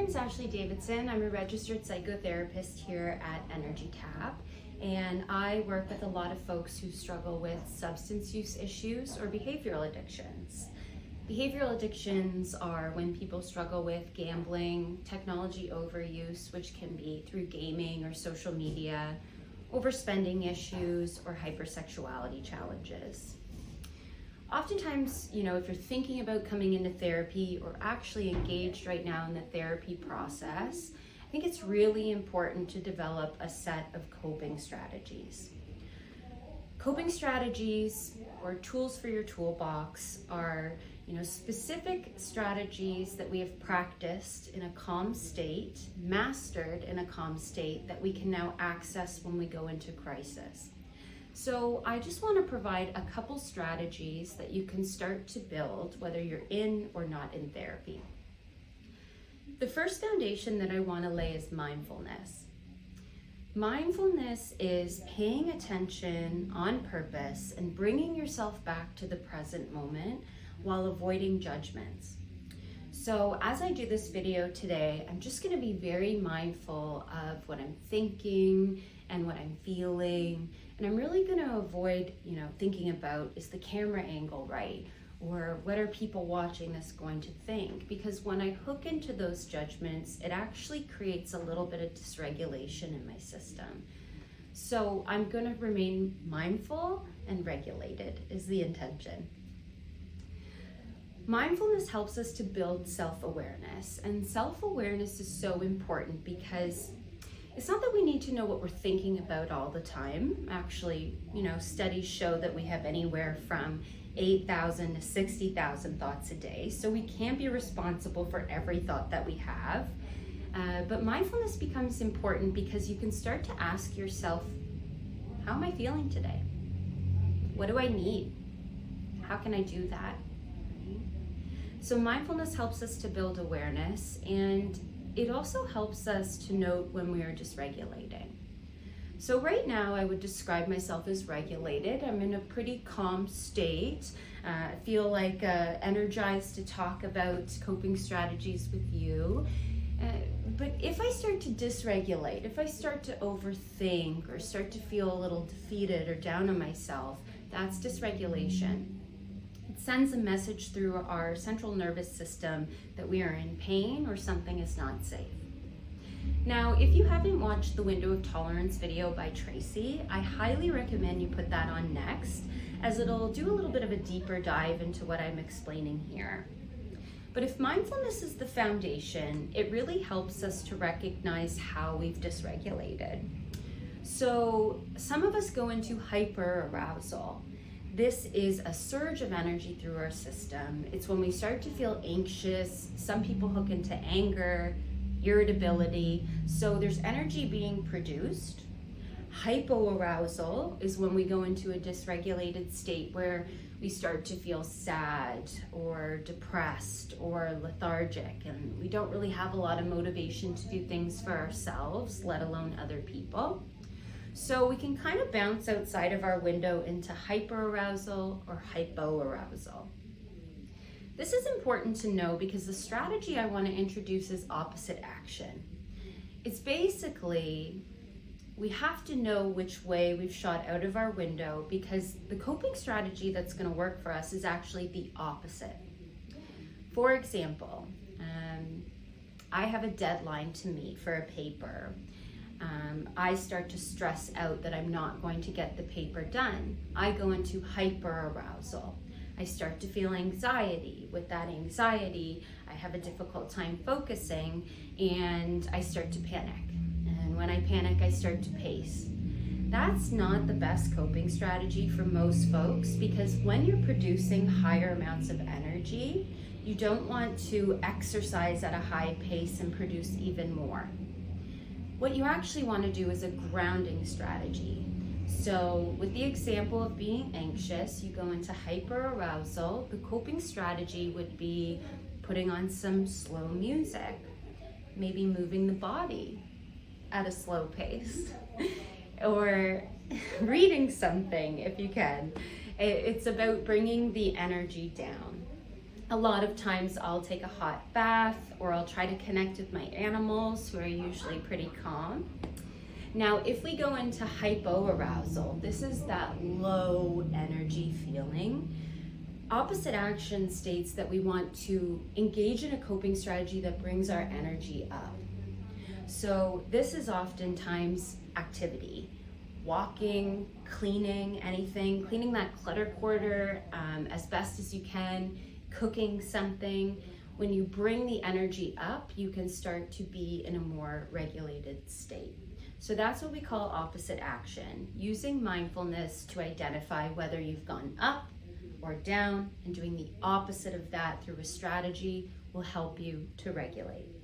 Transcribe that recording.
name is Ashley Davidson. I'm a registered psychotherapist here at Energy Tap, and I work with a lot of folks who struggle with substance use issues or behavioral addictions. Behavioral addictions are when people struggle with gambling, technology overuse, which can be through gaming or social media, overspending issues, or hypersexuality challenges. Oftentimes, if you're thinking about coming into therapy or actually engaged right now in the therapy process, I think it's really important to develop a set of coping strategies. Coping strategies or tools for your toolbox are, specific strategies that we have practiced in a calm state, mastered in a calm state that we can now access when we go into crisis. So I just want to provide a couple strategies that you can start to build whether you're in or not in therapy. The first foundation that I want to lay is mindfulness. Mindfulness is paying attention on purpose and bringing yourself back to the present moment while avoiding judgments. So as I do this video today, I'm just going to be very mindful of what I'm thinking and what I'm feeling. And I'm really going to avoid, thinking about, is the camera angle right? Or what are people watching this going to think? Because when I hook into those judgments, it actually creates a little bit of dysregulation in my system. So I'm going to remain mindful and regulated is the intention. Mindfulness helps us to build self-awareness, and self-awareness is so important because it's not that we need to know what we're thinking about all the time. Actually, studies show that we have anywhere from 8,000 to 60,000 thoughts a day, so we can't be responsible for every thought that we have. But mindfulness becomes important because you can start to ask yourself, how am I feeling today? What do I need? How can I do that? So mindfulness helps us to build awareness, and it also helps us to note when we are dysregulating. So right now I would describe myself as regulated. I'm in a pretty calm state. I feel like energized to talk about coping strategies with you. But if I start to dysregulate, if I start to overthink or start to feel a little defeated or down on myself, that's dysregulation. It sends a message through our central nervous system that we are in pain or something is not safe. Now, if you haven't watched the Window of Tolerance video by Tracy, I highly recommend you put that on next, as it'll do a little bit of a deeper dive into what I'm explaining here. But if mindfulness is the foundation, it really helps us to recognize how we've dysregulated. So some of us go into hyperarousal. This is a surge of energy through our system. It's when we start to feel anxious. Some people hook into anger, irritability. So there's energy being produced. Hypoarousal is when we go into a dysregulated state where we start to feel sad or depressed or lethargic, and we don't really have a lot of motivation to do things for ourselves, let alone other people. So we can kind of bounce outside of our window into hyperarousal or hypoarousal. This is important to know because the strategy I want to introduce is opposite action. It's basically, we have to know which way we've shot out of our window because the coping strategy that's going to work for us is actually the opposite. For example, I have a deadline to meet for a paper. I start to stress out that I'm not going to get the paper done. I go into hyperarousal. I start to feel anxiety. With that anxiety, I have a difficult time focusing and I start to panic. And when I panic, I start to pace. That's not the best coping strategy for most folks because when you're producing higher amounts of energy, you don't want to exercise at a high pace and produce even more. What you actually want to do is a grounding strategy. So with the example of being anxious, you go into hyperarousal. The coping strategy would be putting on some slow music, maybe moving the body at a slow pace, or reading something if you can. It's about bringing the energy down. A lot of times I'll take a hot bath, or I'll try to connect with my animals, who are usually pretty calm. Now, if we go into hypoarousal, this is that low energy feeling. Opposite action states that we want to engage in a coping strategy that brings our energy up. So this is oftentimes activity, walking, cleaning, anything, cleaning that clutter quarter as best as you can, cooking something. When you bring the energy up, you can start to be in a more regulated state. So that's what we call opposite action, using mindfulness to identify whether you've gone up or down, and doing the opposite of that through a strategy will help you to regulate.